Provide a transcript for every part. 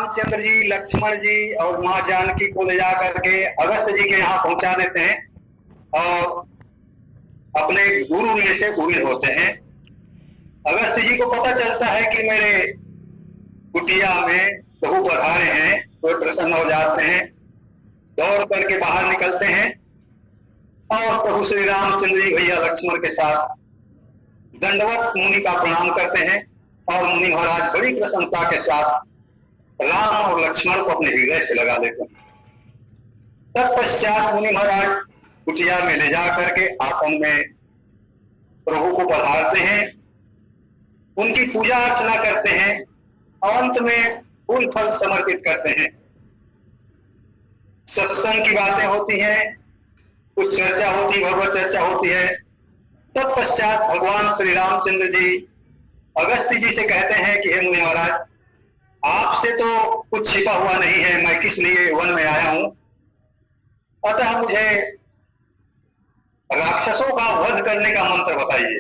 रामचंद्र जी, लक्ष्मण जी और माँ जानकी को ले जा करके अगस्त जी के यहाँ पहुंचा देते हैं और अपने गुरु ने से गुरु होते हैं। अगस्त जी को पता चलता है कि मेरे कुटिया में प्रभु पधारे हैं, तो प्रसन्न हो जाते हैं, दौड़ करके बाहर निकलते हैं और प्रभु श्री रामचंद्र जी भैया लक्ष्मण के साथ दंडवत मुनि का प्रणाम करते हैं और मुनि महाराज बड़ी प्रसन्नता के साथ राम और लक्ष्मण को अपने हृदय से लगा लेते हैं। तत्पश्चात मुनि महाराज कुटिया में ले जा करके आसन में प्रभु को पधारते हैं, उनकी पूजा अर्चना करते हैं और अंत में फूल फल समर्पित करते हैं। सत्संग की बातें होती हैं, कुछ चर्चा होती, भगवत चर्चा होती है। तत्पश्चात भगवान श्री रामचंद्र जी अगस्त्य जी से कहते हैं कि हे मुनि महाराज, आपसे तो कुछ छिपा हुआ नहीं है, मैं किस लिए वन में आया हूं, अतः मुझे राक्षसों का वध करने का मंत्र बताइए।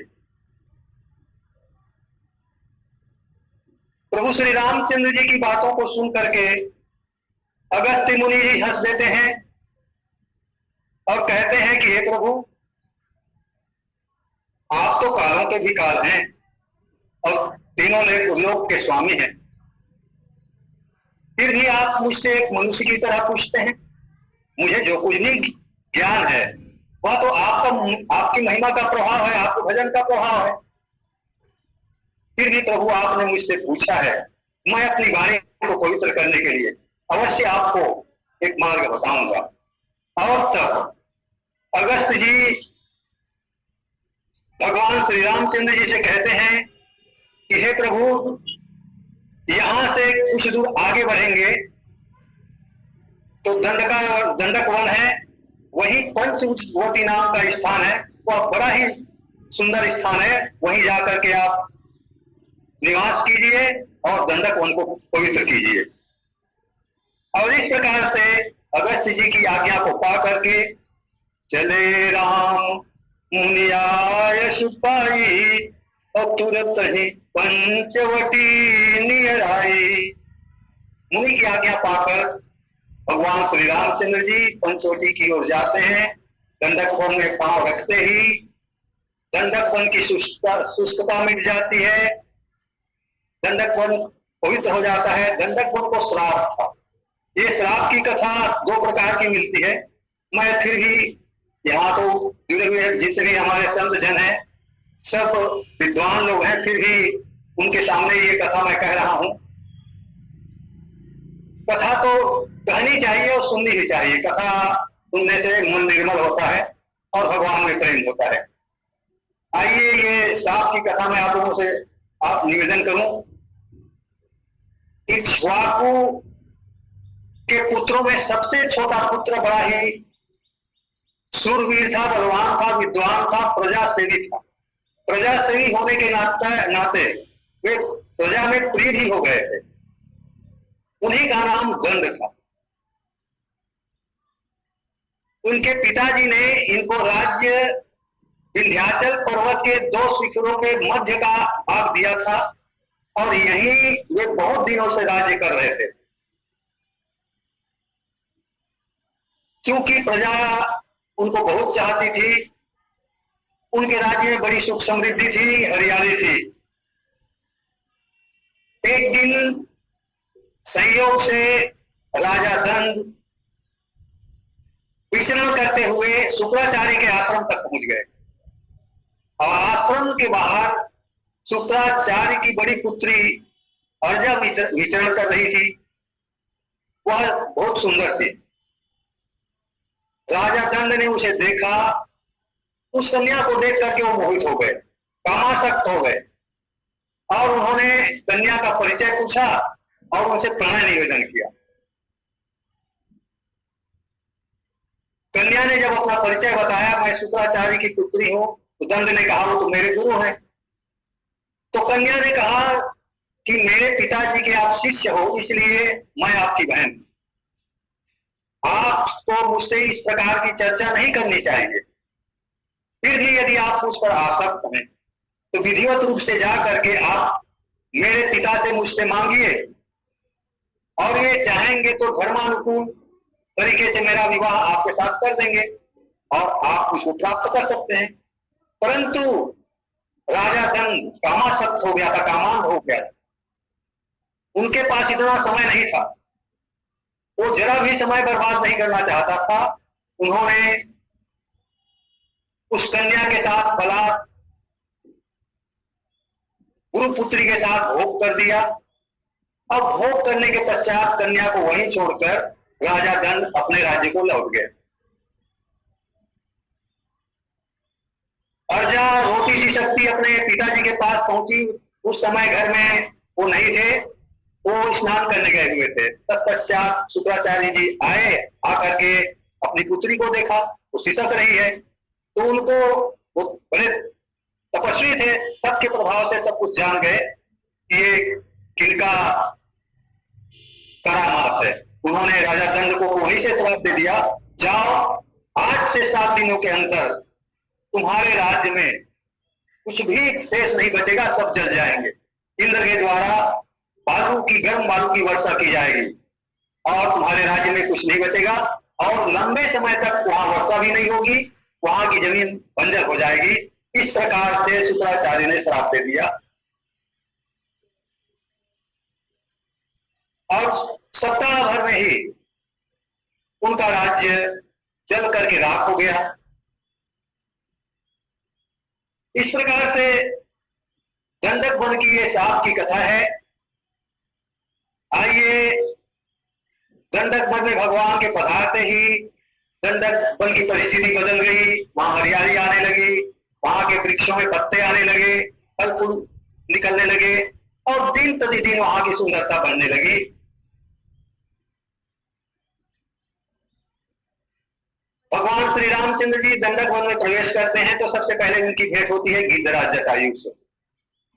प्रभु श्री रामचंद्र जी की बातों को सुन करके अगस्त्य मुनि जी हंस देते हैं और कहते हैं कि हे प्रभु, आप तो कालों के भी काल हैं और तीनों लोक के स्वामी हैं, फिर भी आप मुझसे एक मनुष्य की तरह पूछते हैं। मुझे जो कुछ भी ज्ञान है वह तो आपकी महिमा का प्रभाव है, आपके भजन का प्रभाव है। फिर भी प्रभु आपने मुझसे पूछा है, मैं अपनी वाणी को पवित्र करने के लिए अवश्य आपको एक मार्ग बताऊंगा। और तब अगस्त जी भगवान श्री रामचंद्र जी से कहते हैं कि हे प्रभु, यहां से कुछ दूर आगे बढ़ेंगे तो दंडक वन है, वही पंचवटी नाम का स्थान है, वह बड़ा ही सुंदर स्थान है, वहीं जाकर के आप निवास कीजिए और दंडक वन को पवित्र कीजिए। और इस प्रकार से अगस्त जी की आज्ञा को पा करके चले राम मुनियाय सुपाई और तुरंत ही पंचवटी नियर आई। मुनि की आज्ञा पाकर भगवान श्री रामचंद्र जी पंचवटी की ओर जाते हैं। दंडक वन में पांव रखते ही दंडक वन की शुष्कता मिट जाती है, दंडक वन पवित्र हो जाता है। दंडक वन को श्राप था। ये श्राप की कथा दो प्रकार की मिलती है। मैं फिर भी यहाँ तो जुड़े हुए जितने हमारे संत जन हैं, सब विद्वान लोग हैं, फिर भी उनके सामने ये कथा मैं कह रहा हूं। कथा तो कहनी चाहिए और सुननी भी चाहिए। कथा सुनने से मन निर्मल होता है और भगवान में प्रेम होता है। आइए ये सांप की कथा मैं आप लोगों से आप निवेदन करूं। इक्ष्वाकु के पुत्रों में सबसे छोटा पुत्र बड़ा ही शूरवीर था, बलवान था, विद्वान था, प्रजासेवी था। प्रजासेवी होने के नाते वे प्रजा में प्रिय भी हो गए थे। उन्हीं का नाम दंड था। उनके पिताजी ने इनको राज्य विंध्याचल पर्वत के 2 शिखरों के मध्य का भाग दिया था और यहीं वे बहुत दिनों से राज्य कर रहे थे। क्योंकि प्रजा उनको बहुत चाहती थी, उनके राज्य में बड़ी सुख समृद्धि थी, हरियाली थी। एक दिन संयोग से राजा दंड विचरण करते हुए शुक्राचार्य के आश्रम तक पहुंच गए और आश्रम के बाहर शुक्राचार्य की बड़ी पुत्री अर्जा विचरण कर रही थी। वह बहुत सुंदर थी। राजा दंड ने उसे देखा, उस कन्या को देख करके वो मोहित हो गए, कामासक्त हो गए और उन्होंने कन्या का परिचय पूछा और उनसे प्रणय निवेदन किया। कन्या ने जब अपना परिचय बताया, मैं शुक्राचार्य की पुत्री हूं, तो दंड ने कहा वो तो मेरे गुरु हैं। तो कन्या ने कहा कि मेरे पिताजी के आप शिष्य हो, इसलिए मैं आपकी बहन हूं। आप तो मुझसे इस प्रकार की चर्चा नहीं करनी चाहिए। फिर भी यदि आप उस पर आसक्त हैं तो विधिवत रूप से जा करके आप मेरे पिता से मुझसे मांगिए और ये चाहेंगे तो धर्मानुकूल तरीके से मेरा विवाह आपके साथ कर देंगे और आप उसको प्राप्त कर सकते हैं। परंतु राजा दंड कामासक्त हो गया था, कामांध हो गया था। उनके पास इतना समय नहीं था, वो जरा भी समय बर्बाद नहीं करना चाहता था। उन्होंने उस कन्या के साथ बलात् गुरुपुत्री के साथ भोग कर दिया। अब भोग करने के पश्चात कन्या को वहीं छोड़कर राजा दंड अपने राज्य को लौट गए। अर्जा रोती सी शक्ति अपने पिताजी के पास पहुंची। उस समय घर में वो नहीं थे, वो स्नान करने गए हुए थे। तत्पश्चात शुक्राचार्य जी आए, आकर के अपनी पुत्री को देखा, वो सिसक रही है। तो उनको, वो बड़े तपस्वी थे, तप के प्रभाव से सब कुछ जान गए कि ये किनका करामात है। उन्होंने राजा दंड को वहीं से श्राप दे दिया, जाओ आज से 7 दिनों के अंदर तुम्हारे राज्य में कुछ भी शेष नहीं बचेगा, सब जल जाएंगे। इंद्र के द्वारा बालू की, गर्म बालू की वर्षा की जाएगी और तुम्हारे राज्य में कुछ नहीं बचेगा और लंबे समय तक वहां वर्षा भी नहीं होगी, वहां की जमीन बंजर हो जाएगी। इस प्रकार से शुक्राचार्य ने श्राप दे दिया और सप्ताह भर में ही उनका राज्य जल करके राख हो गया। इस प्रकार से दंडक वन की ये शाप की कथा है। आइए, दंडक वन में भगवान के पधारते ही दंडक वन की परिस्थिति बदल गई। वहां हरियाली आने लगी, वहां के वृक्षों में पत्ते आने लगे, फल फूल निकलने लगे और दिन प्रतिदिन वहां की सुंदरता बढ़ने लगी। भगवान श्री रामचंद्र जी दंडक वन में प्रवेश करते हैं तो सबसे पहले उनकी भेंट होती है गिद्धराज जटायु से।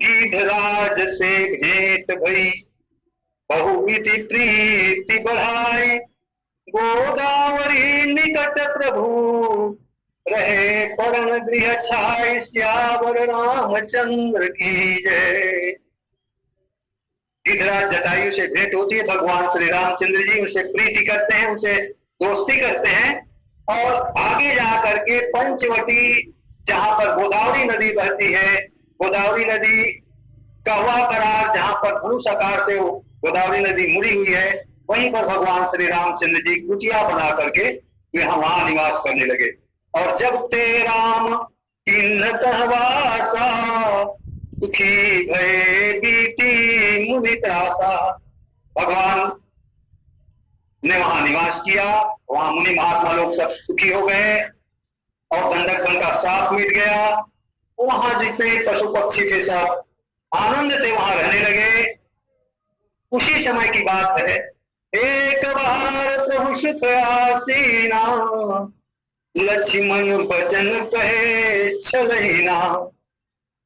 गिद्धराज से भेंट भई, बहुविधि प्रीति बढ़ाई, गोदावरी निकट प्रभु रहे परण गृह छाई, श्यावर रामचंद्र की जय। गिद्धराज जटायु से भेंट होती है, भगवान श्री रामचंद्र जी उनसे प्रीति करते हैं, उनसे दोस्ती करते हैं और आगे जाकर के पंचवटी, जहां पर गोदावरी नदी बहती है, गोदावरी नदी का वह करार जहां पर धनुष आकार से गोदावरी नदी मुड़ी हुई है, वहीं पर भगवान श्री रामचंद्र जी कुटिया बना करके वहां निवास करने लगे। और जब ते राम किन्नतः वासा, सुखी भये बीती मुनि त्रासा। भगवान ने वहां निवास किया, वहां मुनि महात्मा लोग सब सुखी हो गए और दंडक वन का शाप मिट गया। वहां जितने पशु पक्षी थे सब आनंद से वहां रहने लगे। उसी समय की बात है, एक बार प्रभु सुख आसीना, लक्ष्मण बचन कहे छलहीना।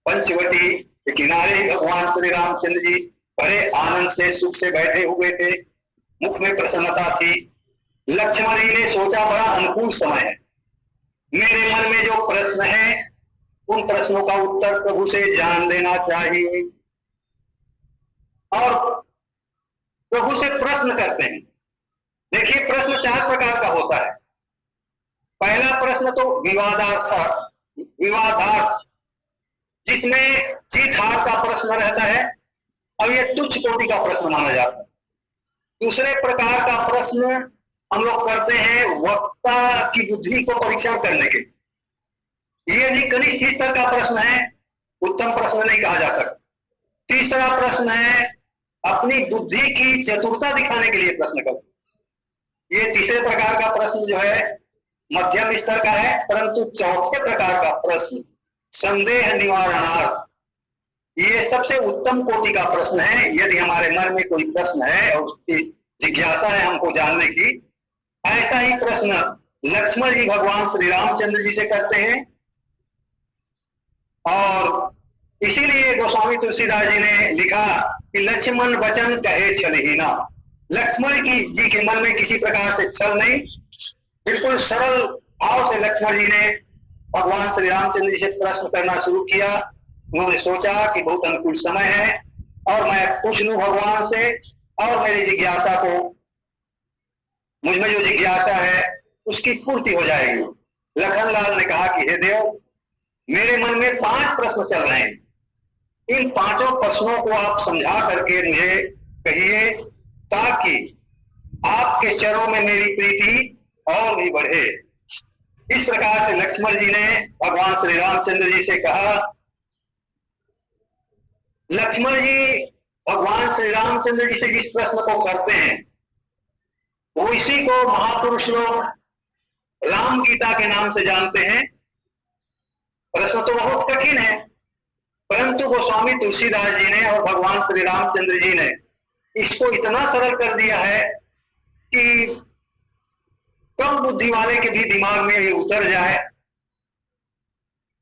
पंचवटी के किनारे भगवान श्री रामचंद्र जी बड़े आनंद से सुख से बैठे हुए थे, मुख में प्रसन्नता थी। लक्ष्मण जी ने सोचा बड़ा अनुकूल समय है, मेरे मन में जो प्रश्न है उन प्रश्नों का उत्तर प्रभु से जान लेना चाहिए। और प्रभु से प्रश्न करते हैं। देखिए, प्रश्न 4 प्रकार का होता है। पहला प्रश्न तो विवादार्थ, जिसमें जीत हार का प्रश्न रहता है और ये तुच्छ कोटि का प्रश्न माना जाता है। दूसरे प्रकार का प्रश्न हम लोग करते हैं वक्ता की बुद्धि को परीक्षण करने के, ये भी कनिष्ठ स्तर का प्रश्न है, उत्तम प्रश्न नहीं कहा जा सकता। तीसरा प्रश्न है अपनी बुद्धि की चतुरता दिखाने के लिए प्रश्न करते। ये तीसरे प्रकार का प्रश्न जो है मध्यम स्तर का है। परंतु चौथे प्रकार का प्रश्न संदेह निवारणार्थ, ये सबसे उत्तम कोटि का प्रश्न है। यदि हमारे मन में कोई प्रश्न है और उसकी जिज्ञासा है हमको जानने की, ऐसा ही प्रश्न लक्ष्मण जी भगवान श्री रामचंद्र जी से करते हैं। और इसीलिए गोस्वामी तुलसीदास जी ने लिखा कि लक्ष्मण वचन कहे छलहीना। लक्ष्मण जी के मन में किसी प्रकार से छल नहीं, बिल्कुल सरल भाव से लक्ष्मण जी ने भगवान श्री रामचंद्र जी से प्रश्न करना शुरू किया। उन्होंने सोचा कि बहुत अनुकूल समय है और मैं पूछ लूं भगवान से और मेरी जिज्ञासा को, मुझ में जो जिज्ञासा है उसकी पूर्ति हो जाएगी। लखनलाल ने कहा कि हे देव, मेरे मन में 5 प्रश्न चल रहे हैं, इन 5 प्रश्नों को आप समझा करके मुझे कहिए, ताकि आपके चरणों में मेरी प्रीति और भी बढ़े। इस प्रकार से लक्ष्मण जी ने भगवान श्री रामचंद्र जी से कहा। लक्ष्मण जी भगवान श्री रामचंद्र जी से जिस प्रश्न को करते हैं वो इसी को महापुरुष लोग राम गीता के नाम से जानते हैं। प्रश्न तो बहुत कठिन है, परंतु गोस्वामी तुलसीदास जी ने और भगवान श्री रामचंद्र जी ने इसको इतना सरल कर दिया है कि कम बुद्धि वाले के भी दिमाग में ये उतर जाए।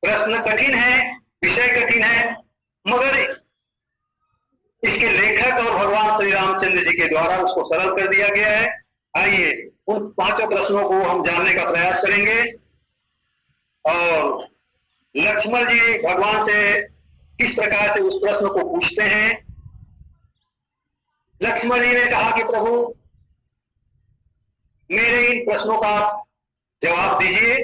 प्रश्न कठिन है, विषय कठिन है, मगर इसके लेखक और भगवान श्री रामचंद्र जी के द्वारा उसको सरल कर दिया गया है। आइए उन 5 प्रश्नों को हम जानने का प्रयास करेंगे। और लक्ष्मण जी भगवान से किस प्रकार से उस प्रश्न को पूछते हैं। लक्ष्मण जी ने कहा कि प्रभु, मेरे इन प्रश्नों का जवाब दीजिए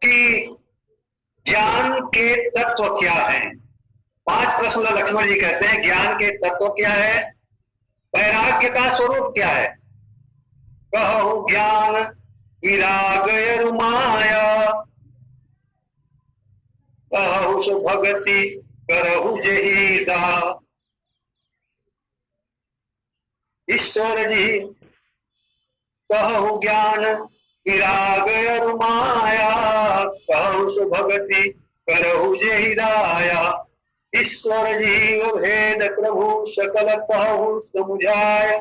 कि ज्ञान के तत्व क्या हैं। 5 प्रश्न लक्ष्मण जी कहते हैं, ज्ञान के तत्व क्या है, वैराग्य का स्वरूप क्या है। कहु ज्ञान विराग माया, कहु सु भगति करहु जही दा। ईश्वर जी कहु ज्ञान विराग माया, कहु सु भगति करहु जही दाया। ईश्वर जीव भेद प्रभु सकल कहु समुझाय,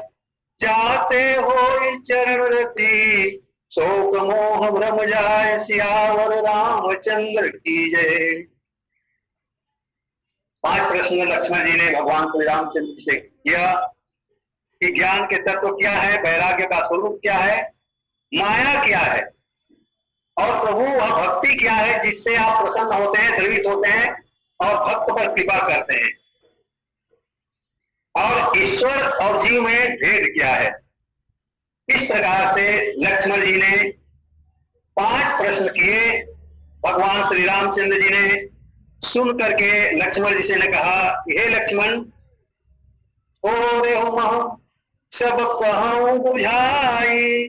जाते हो चरण रति शोक मोह भ्रम जाय। सियावर रामचंद्र की जय। 5 प्रश्न लक्ष्मण जी ने भगवान श्री रामचंद्र से किया कि ज्ञान के तत्व क्या है, वैराग्य का स्वरूप क्या है, माया क्या है, और प्रभु वह भक्ति क्या है जिससे आप प्रसन्न होते हैं, द्रवित होते हैं और भक्त पर कृपा करते हैं, और ईश्वर और जीव में भेद क्या है। इस प्रकार से लक्ष्मण जी ने 5 प्रश्न किए। भगवान श्री रामचंद्र जी ने सुन करके लक्ष्मण जी से ने कहा, हे लक्ष्मण, थोड़े हो मह सब कहूं बुझाई,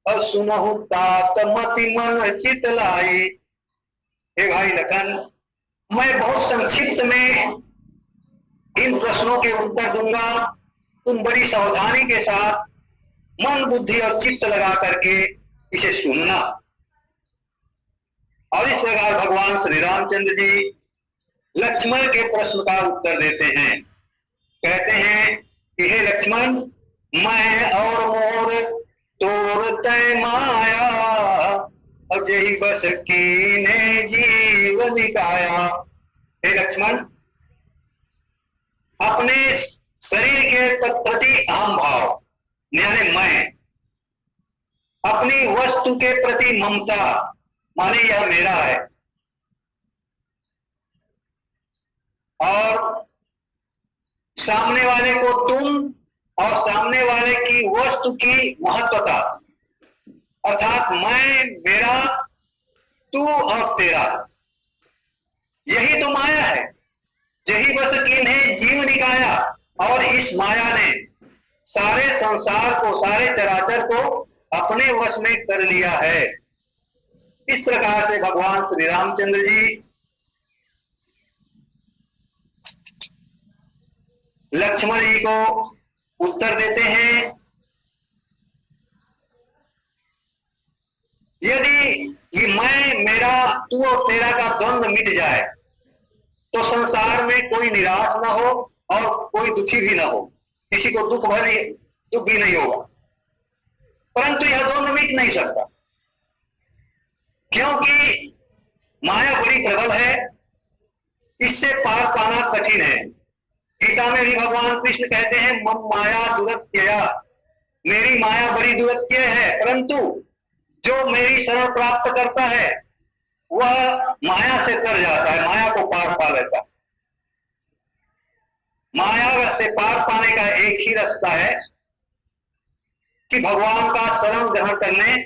और सुनहु तात मति मन चित लाई। हे भाई लखन, मैं बहुत संक्षिप्त में इन प्रश्नों के उत्तर दूंगा, तुम बड़ी सावधानी के साथ मन बुद्धि और चित्त लगा करके इसे सुनना। और इस प्रकार भगवान श्री रामचंद्र जी लक्ष्मण के प्रश्न का उत्तर देते हैं। कहते हैं कि हे लक्ष्मण, मैं और मोर तोर तय माया, अजही बस कीने जीव निकाया। हे लक्ष्मण, अपने शरीर के प्रति अहम भाव यानी मैं, अपनी वस्तु के प्रति ममता माने यह मेरा है, और सामने वाले को तुम और सामने वाले की वस्तु की महत्वता, अर्थात मैं, मेरा, तू और तेरा, यही तो माया है। यही बस किन्हें जीव निकाया, और इस माया ने सारे संसार को, सारे चराचर को अपने वश में कर लिया है। इस प्रकार से भगवान श्री रामचंद्र जी लक्ष्मण जी को उत्तर देते हैं। यदि ये मैं, मेरा, तू और तेरा का द्वंद्व मिट जाए तो संसार में कोई निराश ना हो और कोई दुखी भी ना हो, किसी को दुख भी नहीं होगा। परंतु यह द्वंद्व मिट नहीं सकता, क्योंकि माया बड़ी प्रबल है, इससे पार पाना कठिन है। गीता में भी भगवान कृष्ण कहते हैं, मम माया दुरत्यया, मेरी माया बड़ी दुरत्य है, परंतु जो मेरी शरण प्राप्त करता है वह माया से तर जाता है, माया को पार पा लेता है। माया से पार पाने का एक ही रास्ता है कि भगवान का शरण ग्रहण करने,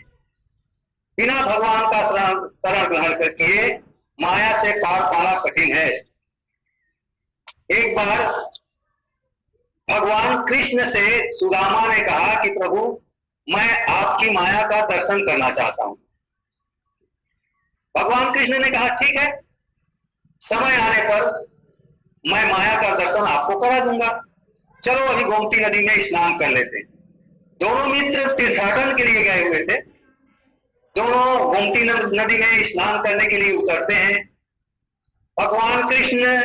बिना भगवान का शरण ग्रहण किए माया से पार पाना कठिन है। एक बार भगवान कृष्ण से सुदामा ने कहा कि प्रभु मैं आपकी माया का दर्शन करना चाहता हूं। भगवान कृष्ण ने कहा ठीक है, समय आने पर मैं माया का दर्शन आपको करा दूंगा, चलो अभी गोमती नदी में स्नान कर लेते। दोनों मित्र तीर्थाटन के लिए गए हुए थे। दोनों गोमती नदी में स्नान करने के लिए उतरते हैं। भगवान कृष्ण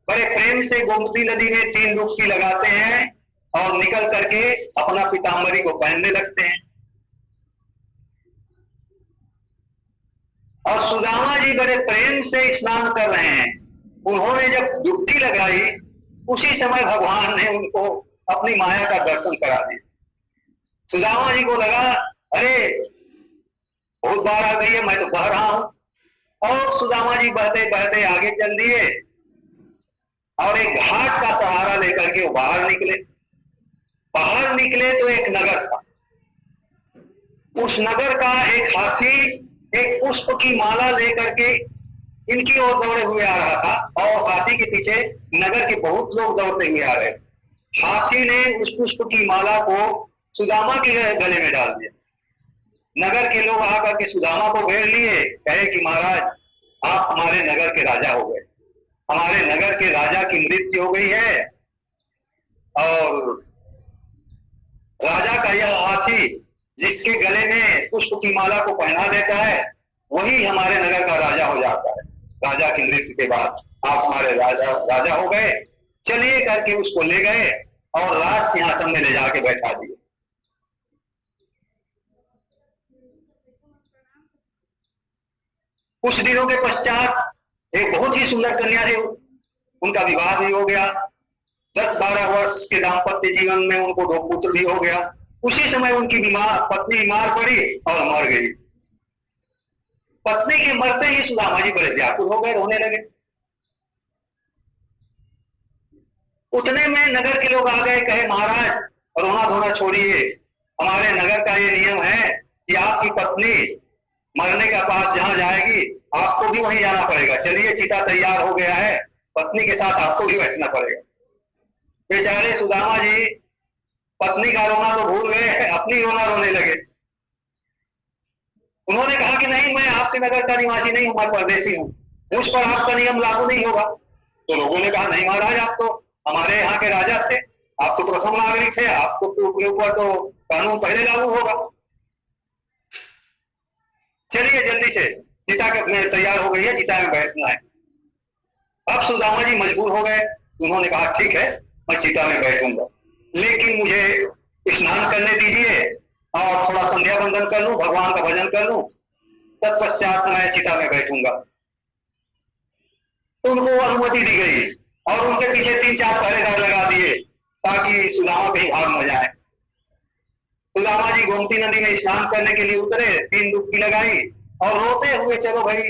बड़े प्रेम से गोमती नदी में 3 डुबकी लगाते हैं और निकल करके अपना पीताम्बरी को पहनने लगते हैं। और सुदामा जी बड़े प्रेम से स्नान कर रहे हैं। उन्होंने जब डुबकी लगाई उसी समय भगवान ने उनको अपनी माया का दर्शन करा दिया। सुदामा जी को लगा अरे बहुत बार आ गई है, मैं तो बह रहा हूं। और सुदामा जी बहते बहते आगे चल दिए और एक घाट का सहारा लेकर के वो बाहर निकले। बाहर निकले तो एक नगर था। उस नगर का एक हाथी एक पुष्प की माला लेकर के इनकी ओर दौड़े हुए आ रहा था और हाथी के पीछे नगर के बहुत लोग दौड़ते हुए आ रहे। हाथी ने उस पुष्प की माला को सुदामा के गले में डाल दिया। नगर के लोग आकर के सुदामा को घेर लिए, कहे कि महाराज आप हमारे नगर के राजा हो गए, हमारे नगर के राजा की मृत्यु हो गई है और राजा का यह हाथी जिसके गले में पुष्प की माला को पहना देता है वही हमारे नगर का राजा हो जाता है। राजा की मृत्यु के बाद आप हमारे राजा हो गए, चलिए करके उसको ले गए और राज सिंहासन में ले जाके बैठा दिए। कुछ दिनों के पश्चात एक बहुत ही सुंदर कन्या से उनका विवाह भी हो गया। 10-12 वर्ष के दाम्पत्य जीवन में उनको 2 पुत्र भी हो गया। उसी समय उनकी पत्नी बीमार पड़ी और मर गई। पत्नी के मरते ही सुदामा जी बड़े व्याकुल हो गए, रोने लगे। उतने में नगर के लोग आ गए, कहे महाराज रोना धोना छोड़िए, हमारे नगर का ये नियम है कि आपकी पत्नी मरने का बाद जहां जाएगी आपको भी वहीं जाना पड़ेगा। चलिए चिता तैयार हो गया है, पत्नी के साथ आपको भी बैठना पड़ेगा। बेचारे सुदामा जी पत्नी का रोना तो भूल गए, अपनी रोना रोने लगे। उन्होंने कहा कि नहीं, मैं आपके नगर का निवासी नहीं हूं, मैं परदेसी हूं, मुझ पर आपका नियम लागू नहीं होगा। तो लोगों ने कहा नहीं महाराज, आप तो हमारे यहाँ के राजा थे, आप तो प्रथम नागरिक थे, आपको के ऊपर तो कानून पहले लागू होगा। चलिए जल्दी से, चिता के तैयार हो गई है, चिता में बैठना है। अब सुदामा जी मजबूर हो गए। उन्होंने कहा ठीक है, मैं चिता में बैठूंगा, लेकिन मुझे स्नान करने दीजिए और थोड़ा संध्या बंदन कर लूं, भगवान का भजन कर लूं, तत्पश्चात मैं चिता में बैठूंगा। तो उनको अनुमति दी गई और उनके पीछे 3-4 पहरेदार लगा दिए ताकि सुदामा कहीं भाग न जाए। सुदामा जी गोमती नदी में स्नान करने के लिए उतरे, 3 डुबकी लगाई और रोते हुए चलो भाई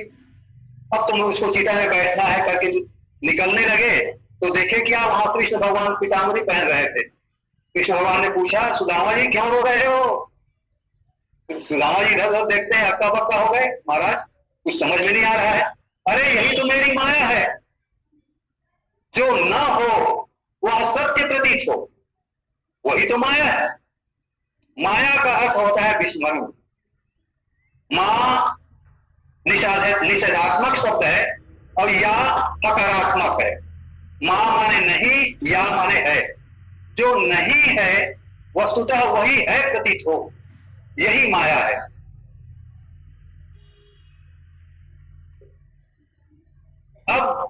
अब तुम उसको चिता में बैठना है करके निकलने लगे। तो देखे क्या वहां कृष्ण भगवान पीताम्बरी पहन रहे थे। कृष्ण भगवान ने पूछा सुदामा जी क्यों रो रहे हो? सुदामा जी इधर देखते हैं, अक्का बक्का हो गए, महाराज कुछ समझ में नहीं आ रहा है। अरे यही तो मेरी माया है, जो ना हो वह सत्य प्रतीत हो, वही तो माया है। माया का अर्थ होता है विस्मरण। मां निषेधात्मक शब्द है और या हकारात्मक है। मां माने नहीं, या माने है। जो नहीं है वस्तुतः वही है प्रतीत हो, यही माया है। अब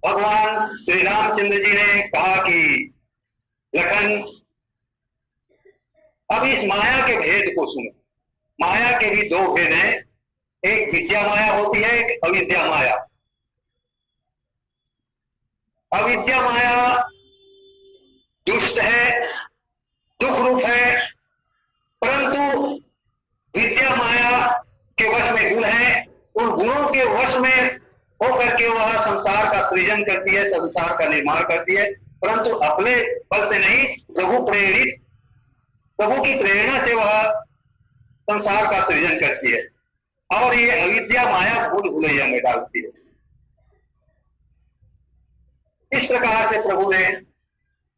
भगवान श्री रामचंद्र जी ने कहा कि लखन अब इस माया के भेद को सुनो। माया के भी 2 भेद हैं, एक विद्या माया होती है, एक अविद्या माया। अविद्या माया दुष्ट है, दुख रूप है, परंतु विद्या माया के वश में गुण है। उन गुणों के वश में होकर के वह संसार का सृजन करती है, संसार का निर्माण करती है, परंतु अपने बल से नहीं, प्रभु की प्रेरणा से वह संसार का सृजन करती है और ये अविद्या माया भूल भुलैया में डालती है। इस प्रकार से प्रभु ने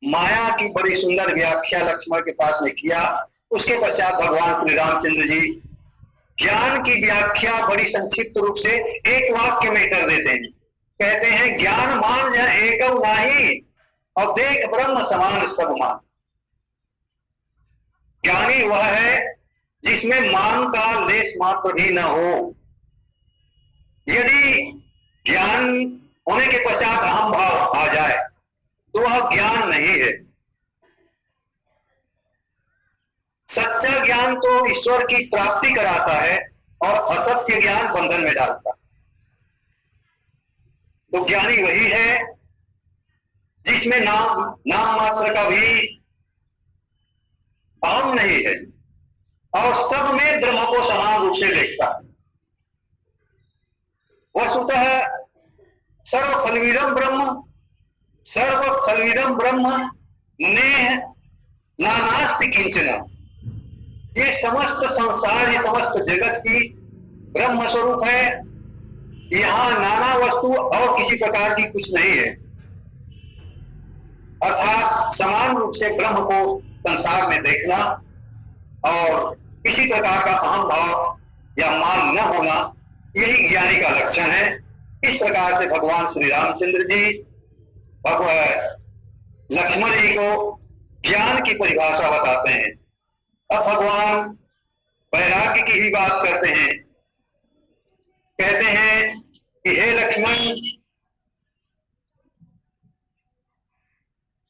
माया की बड़ी सुंदर व्याख्या लक्ष्मण के पास में किया। उसके पश्चात भगवान श्री रामचंद्र जी ज्ञान की व्याख्या बड़ी संक्षिप्त रूप से एक वाक्य में कर देते हैं। कहते हैं, ज्ञान मान जह एकव नाही और देख ब्रह्म समान सब मान। ज्ञानी वह है जिसमें मान का लेश मात्र भी न हो। यदि ज्ञान होने के पश्चात अहम भाव आ जाए तो वह ज्ञान नहीं है। सच्चा ज्ञान तो ईश्वर की प्राप्ति कराता है और असत्य ज्ञान बंधन में डालता है। तो ज्ञानी वही है जिसमें नाम मात्र का भी अहम नहीं है और सब में ब्रह्म को समान रूप से देखता है। वस्तुतः सर्व खलविदम ब्रह्म नेह नानास्ति किंचन। ये समस्त संसार, ये समस्त जगत की ब्रह्म स्वरूप है। यहां नाना वस्तु और किसी प्रकार की कुछ नहीं है। अर्थात समान रूप से ब्रह्म को संसार में देखना और किसी प्रकार का अहम भाव या मान न होना, यही ज्ञानी का लक्षण है। इस प्रकार से भगवान श्री रामचंद्र जी लक्ष्मण जी को ज्ञान की परिभाषा बताते हैं। अब भगवान वैराग्य की ही बात करते हैं। कहते हैं कि हे लक्ष्मण,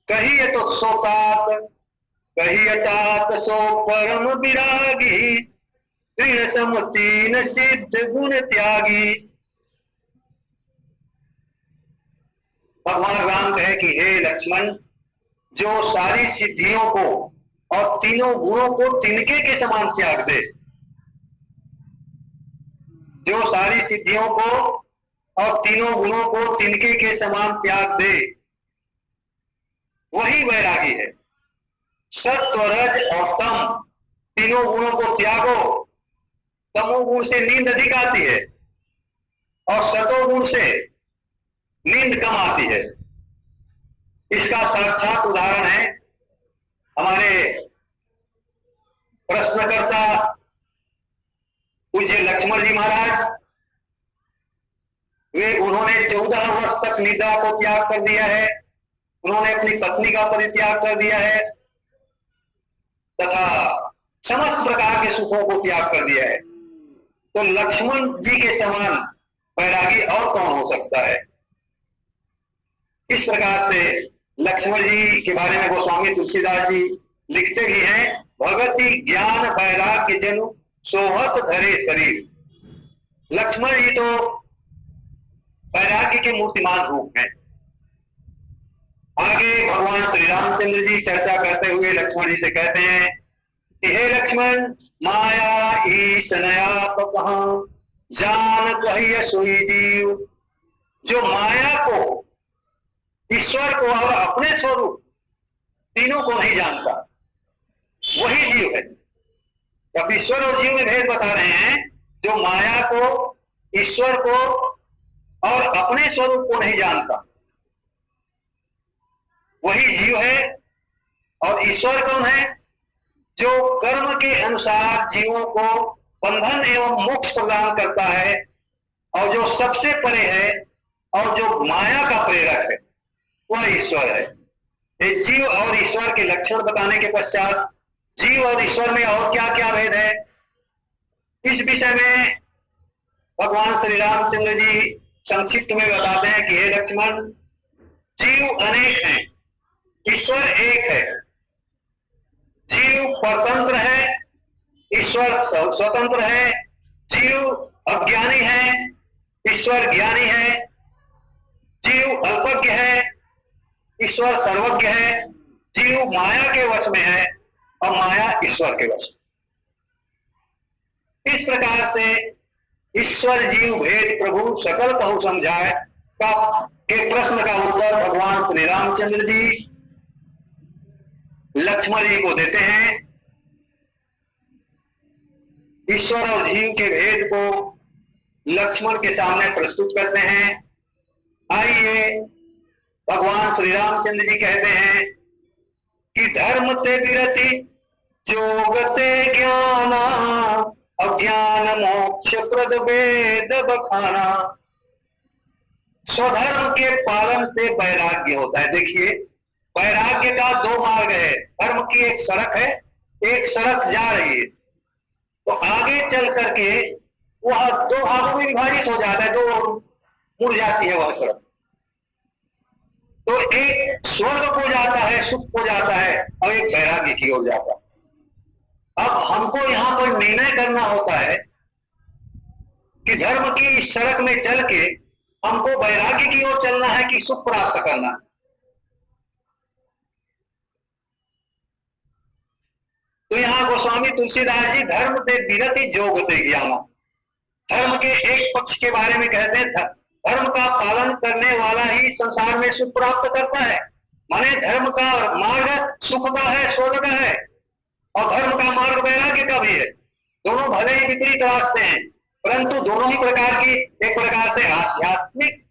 कहिए तो तात सो परम विरागी, तृण सम तीन सिद्ध गुण त्यागी। भगवान राम कहे कि हे लक्ष्मण, जो सारी सिद्धियों को और तीनों गुणों को तिनके के समान त्याग दे, जो सारी सिद्धियों को और तीनों गुणों को तिनके के समान त्याग दे, वही वैरागी है। सत्व, रज और तम तीनों गुणों को त्यागो। तमोगुण से नींद अधिक आती है और सतोगुण से नींद कम आती है। इसका साक्षात उदाहरण है हमारे प्रश्नकर्ता पूज्य लक्ष्मण जी महाराज। उन्होंने 14 वर्ष तक निद्रा को त्याग कर दिया है, उन्होंने अपनी पत्नी का परित्याग कर दिया है तथा समस्त प्रकार के सुखों को त्याग कर दिया है। तो लक्ष्मण जी के समान वैरागी और कौन हो सकता है। इस प्रकार से लक्ष्मण जी के बारे में गोस्वामी तुलसीदास जी लिखते भी हैं, भगति ज्ञान वैराग्य जनु सोहत धरे शरीर। लक्ष्मण जी तो वैराग्य के मूर्तिमान रूप हैं। आगे भगवान श्री रामचंद्र जी चर्चा करते हुए लक्ष्मण जी से कहते हैं कि हे लक्ष्मण, माया ईश नयाप कहां जान कहिए सोई जीव। जो माया को, ईश्वर को और अपने स्वरूप तीनों को नहीं जानता, वही जीव है। अब ईश्वर और जीव में भेद बता रहे हैं। जो माया को, ईश्वर को और अपने स्वरूप को नहीं जानता, वही जीव है। और ईश्वर कौन है? जो कर्म के अनुसार जीवों को बंधन एवं मोक्ष प्रदान करता है और जो सबसे परे है और जो माया का प्रेरक है, वह ईश्वर है। इस जीव और ईश्वर के लक्षण बताने के पश्चात जीव और ईश्वर में और क्या क्या भेद है, इस विषय में भगवान श्री रामचंद्र जी संक्षिप्त में बताते हैं कि हे लक्ष्मण, जीव अनेक हैं, ईश्वर एक है। जीव परतंत्र है, ईश्वर स्वतंत्र है। जीव अज्ञानी है, ईश्वर ज्ञानी है। जीव अल्पज्ञ है, ईश्वर सर्वज्ञ है। जीव माया के वश में है और माया ईश्वर के वश में। इस प्रकार से ईश्वर जीव भेद प्रभु सकल कहु समझाए, का के प्रश्न का उत्तर भगवान श्री रामचंद्र जी लक्ष्मण जी को देते हैं। ईश्वर और जीव के भेद को लक्ष्मण के सामने प्रस्तुत करते हैं। आइए भगवान श्री रामचंद्र जी कहते हैं कि धर्म ते विरति जोग ते ज्ञाना, अज्ञान मोक्ष प्रद वेद बखाना। स्वधर्म के पालन से वैराग्य होता है। देखिए, वैराग्य का दो मार्ग है। धर्म की एक सड़क है, एक सड़क जा रही है, तो आगे चल करके वह दो भागों में विभाजित हो जाता है, दो मुड़ जाती है वह सड़क। तो एक स्वर्ग को जाता है, सुख को जाता है, और एक वैराग्य की ओर जाता है। अब हमको यहां पर निर्णय करना होता है कि धर्म की इस सड़क में चल के हमको वैराग्य की ओर चलना है कि सुख प्राप्त करना है। तो यहां गोस्वामी तुलसीदास जी धर्म ते विरति जोग ते ज्ञान, धर्म के एक पक्ष के बारे में कहते हैं। धर्म का पालन करने वाला ही संसार में सुख प्राप्त करता है। माने धर्म का मार्ग सुख का है, स्वर्ग का है, और धर्म का मार्ग वैराग्य का भी है। दोनों भले ही विपरीत रास्ते हैं, परंतु दोनों ही प्रकार की, एक प्रकार से आध्यात्मिक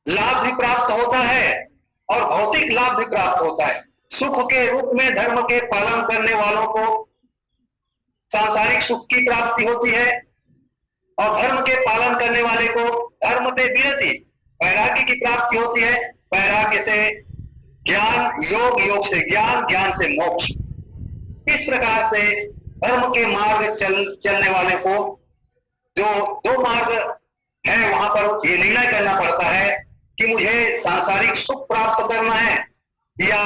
लाभ भी प्राप्त होता है और भौतिक लाभ भी प्राप्त होता है। सुख के रूप में धर्म के पालन करने वालों को सांसारिक सुख की प्राप्ति होती है, और धर्म के पालन करने वाले को धर्म से विरति, वैराग्य की प्राप्ति होती है। वैराग्य से ज्ञान, योग, योग से ज्ञान, ज्ञान से मोक्ष। इस प्रकार से धर्म के मार्ग चलने वाले को जो दो मार्ग है, वहां पर ये निर्णय करना पड़ता है कि मुझे सांसारिक सुख प्राप्त करना है या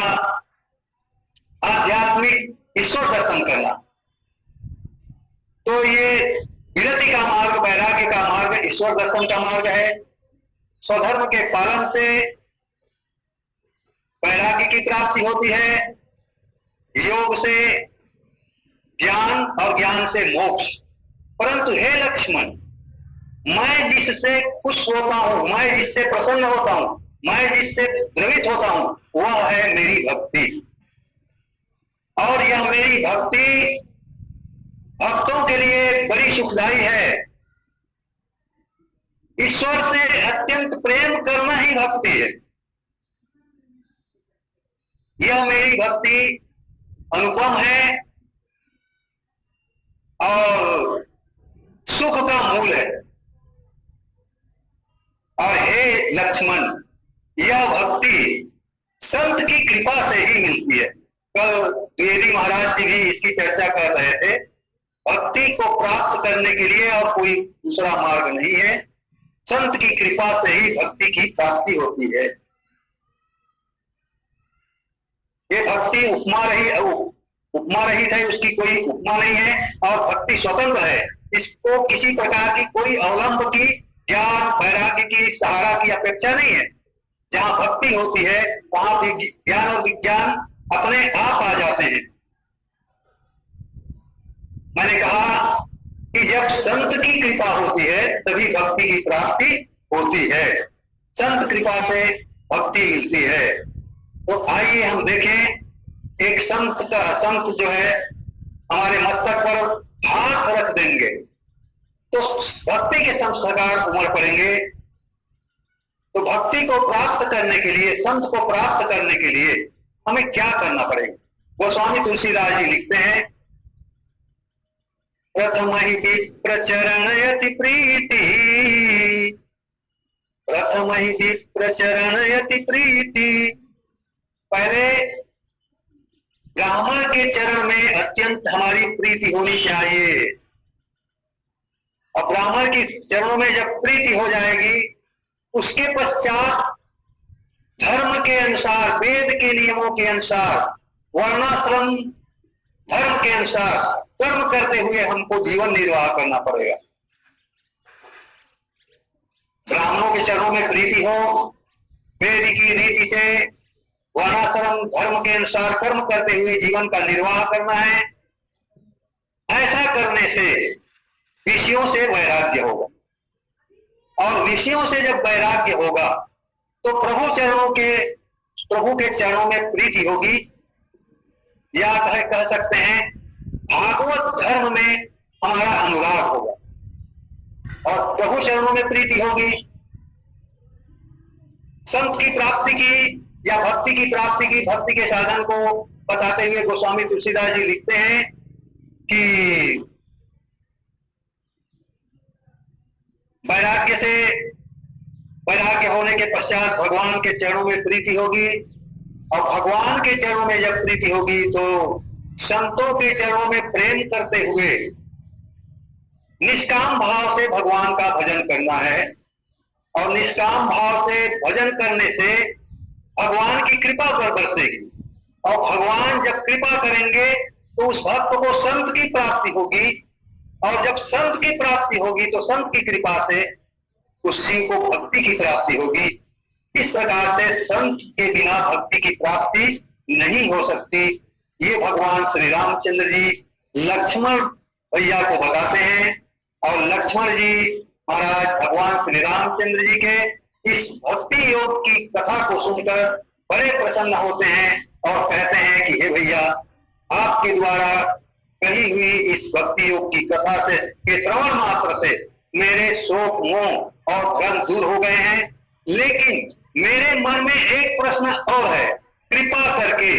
आध्यात्मिक ईश्वर दर्शन करना। तो ये विरति का मार्ग, वैराग्य का मार्ग, ईश्वर दर्शन का मार्ग है। स्वधर्म के पालन से वैराग्य की प्राप्ति होती है, योग से ज्ञान और ज्ञान से मोक्ष। परंतु हे लक्ष्मण, मैं जिससे खुश होता हूं, मैं जिससे प्रसन्न होता हूं, मैं जिससे द्रवित होता हूं, वह है मेरी भक्ति। और यह मेरी भक्ति भक्तों के लिए बड़ी सुखदायी है। ईश्वर से अत्यंत प्रेम करना ही भक्ति है। यह मेरी भक्ति अनुपम है और सुख का मूल है। और हे लक्ष्मण, यह भक्ति संत की कृपा से ही मिलती है। कल द्विवेदी महाराज जी भी इसकी चर्चा कर रहे थे। भक्ति को प्राप्त करने के लिए और कोई दूसरा मार्ग नहीं है, संत की कृपा से ही भक्ति की प्राप्ति होती है। ये भक्ति उपमा रहित है, उसकी कोई उपमा नहीं है, और भक्ति स्वतंत्र है। इसको किसी प्रकार की कोई अवलंब की, ज्ञान वैराग्य की सहारा की अपेक्षा नहीं है। जहां भक्ति होती है वहां ज्ञान और विज्ञान अपने आप आ जाते हैं। मैंने कहा कि जब संत की कृपा होती है तभी भक्ति की प्राप्ति होती है। संत कृपा से भक्ति मिलती है। तो आइए हम देखें, एक संत जो है हमारे मस्तक पर हाथ रख देंगे तो भक्ति के संस्कार उमड़ पड़ेंगे। तो भक्ति को प्राप्त करने के लिए, संत को प्राप्त करने के लिए हमें क्या करना पड़ेगा? गोस्वामी तुलसीदास जी लिखते हैं, प्रथम ही विप्रचरणयति प्रीति, प्रथम ही विप्रचरणयति प्रीति। पहले ब्राह्मण के चरण में अत्यंत हमारी प्रीति होनी चाहिए। और ब्राह्मण के चरणों में जब प्रीति हो जाएगी, उसके पश्चात धर्म के अनुसार, वेद के नियमों के अनुसार, वर्णाश्रम धर्म के अनुसार कर्म करते हुए हमको जीवन निर्वाह करना पड़ेगा। ब्राह्मणों के चरणों में प्रीति हो, वेद की रीति से वर्णाश्रम धर्म के अनुसार कर्म करते हुए जीवन का निर्वाह करना है। ऐसा करने से विषयों से वैराग्य होगा और विषयों से जब वैराग्य होगा तो प्रभु के चरणों में प्रीति होगी, या कह सकते हैं भागवत धर्म में हमारा अनुराग होगा और प्रभु चरणों में प्रीति होगी। संत की प्राप्ति की या भक्ति की प्राप्ति की, भक्ति के साधन को बताते हुए गोस्वामी तुलसीदास जी लिखते हैं कि वैराग्य होने के पश्चात भगवान के चरणों में प्रीति होगी, और भगवान के चरणों में जब प्रीति होगी तो संतों के चरणों में प्रेम करते हुए निष्काम भाव से भगवान का भजन करना है। और निष्काम भाव से भजन करने से भगवान की कृपा पर बरसेगी, और भगवान जब कृपा करेंगे तो उस भक्त को संत की प्राप्ति होगी, और जब संत की प्राप्ति होगी तो संत की कृपा से उस जीव को भक्ति की प्राप्ति होगी। इस प्रकार से संत के बिना भक्ति की प्राप्ति नहीं हो सकती। ये भगवान श्री रामचंद्र जी लक्ष्मण भैया को बताते हैं, और लक्ष्मण जी महाराज भगवान श्री रामचंद्र जी के इस भक्ति योग की कथा को सुनकर बड़े प्रसन्न होते हैं और कहते हैं कि हे भैया, आपके द्वारा कही हुई इस भक्ति योग की कथा से के श्रवण मात्र से मेरे शोक मोह और भ्रम दूर हो गए हैं। लेकिन मेरे मन में एक प्रश्न और है, कृपा करके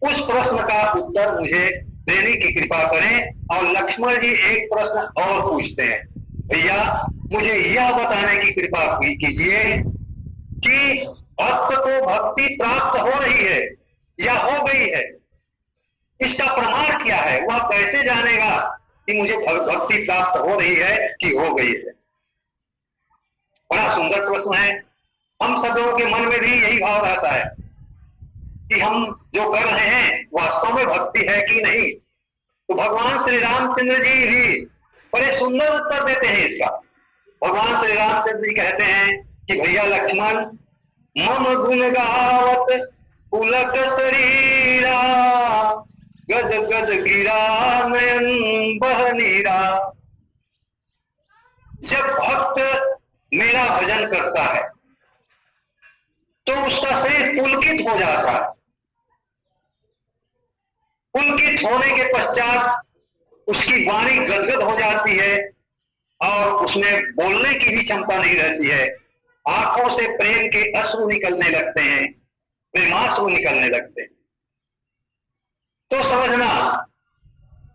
उस प्रश्न का उत्तर मुझे देने की कृपा करें। और लक्ष्मण जी एक प्रश्न और पूछते हैं, भैया मुझे यह बताने की कृपा कीजिए कि भक्त को भक्ति प्राप्त हो रही है या हो गई है, इसका प्रमाण क्या है? वह कैसे जानेगा कि मुझे भक्ति प्राप्त हो रही है कि हो गई है? बड़ा सुंदर प्रश्न है। हम सब लोगों के मन में भी यही भाव रहता है कि हम जो कर रहे हैं वास्तव में भक्ति है कि नहीं। तो भगवान श्री रामचंद्र जी भी बड़े सुंदर उत्तर देते हैं इसका। भगवान श्री रामचंद्र जी कहते हैं कि भैया लक्ष्मण, मम गुण गावत पुलक शरीरा, गद गद गिरा नयन बह नीरा। जब भक्त मेरा भजन करता है तो उसका शरीर पुलकित हो जाता है। पुलकित होने के पश्चात उसकी वाणी गदगद हो जाती है और उसमें बोलने की भी क्षमता नहीं रहती है। आंखों से प्रेम के अश्रु निकलने लगते हैं, प्रेमाश्रु निकलने लगते हैं। तो समझना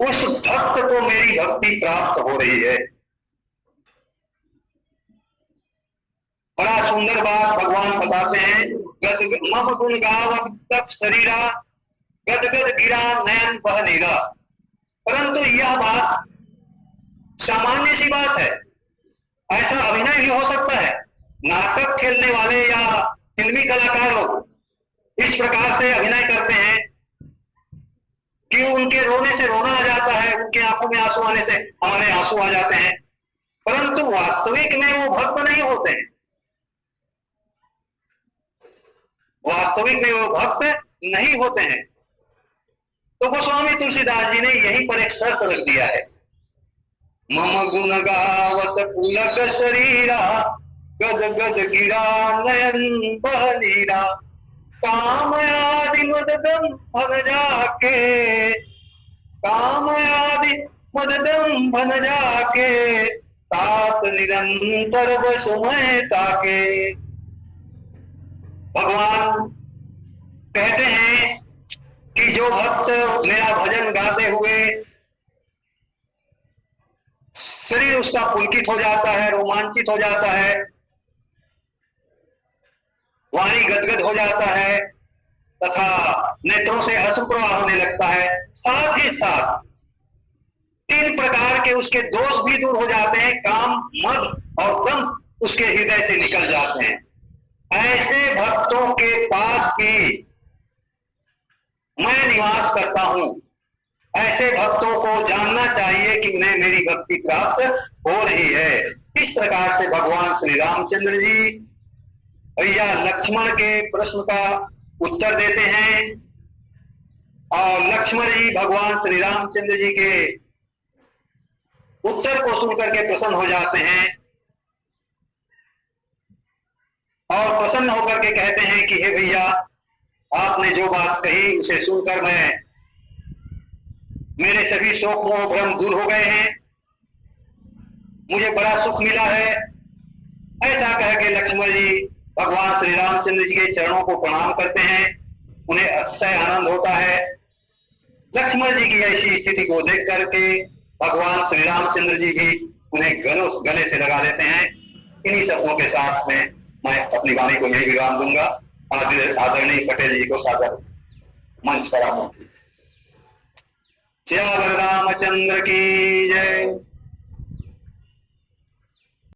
उस भक्त को मेरी भक्ति प्राप्त हो रही है। बड़ा सुंदर बात भगवान बताते हैं, गद मम गुण गावत शरीरा, गद गद गिरा नयन बह नीरा। परंतु यह बात सामान्य सी बात है, ऐसा अभिनय भी हो सकता है। नाटक खेलने वाले या फिल्मी कलाकार लोग इस प्रकार से अभिनय करते हैं कि उनके रोने से रोना आ जाता है, उनके आंखों में आंसू आने से हमारे आंसू आ जाते हैं, परंतु वास्तविक में वो भक्त नहीं होते हैं। वास्तविक में वो भक्त नहीं होते हैं। तो गोस्वामी तुलसीदास जी ने यहीं पर एक शर्त रख दिया है, मम गुण गावत पुलक शरीरा, गद गद गिरा नयन बह नीरा। काम आदि मददम भन जाके, काम आदि मददम भन जाके, तात निरंतर बस मैं ताके। भगवान कहते हैं कि जो भक्त मेरा भजन गाते हुए शरीर उसका पुलकित हो जाता है, रोमांचित हो जाता है, वाणी गदगद हो जाता है तथा नेत्रों से अश्रु प्रवाह होने लगता है, साथ ही साथ 3 प्रकार के उसके दोष भी दूर हो जाते हैं, काम, मद और दम उसके हृदय से निकल जाते हैं। ऐसे भक्तों के पास ही मैं निवास करता हूं। ऐसे भक्तों को जानना चाहिए कि उन्हें मेरी भक्ति प्राप्त हो रही है। इस प्रकार से भगवान श्री रामचंद्र जी भैया लक्ष्मण के प्रश्न का उत्तर देते हैं, और लक्ष्मण जी भगवान श्री रामचंद्र जी के उत्तर को सुनकर के प्रसन्न हो जाते हैं। और प्रसन्न होकर के कहते हैं कि हे भैया, आपने जो बात कही उसे सुनकर मेरे सभी शोक मोह भ्रम दूर हो गए हैं, मुझे बड़ा सुख मिला है। ऐसा कह के लक्ष्मण जी भगवान श्री रामचंद्र जी के चरणों को प्रणाम करते हैं। उन्हें अतिशय आनंद होता है। लक्ष्मण जी की ऐसी स्थिति को देख करके भगवान श्री रामचंद्र जी भी उन्हें गले से लगा लेते हैं। इन्हीं शब्दों के साथ में मैं अपनी वाणी को यही विराम दूंगा। आदरणीय पटेल जी को सादर मंच पर आऊंगा। श्री रामचंद्र की जय।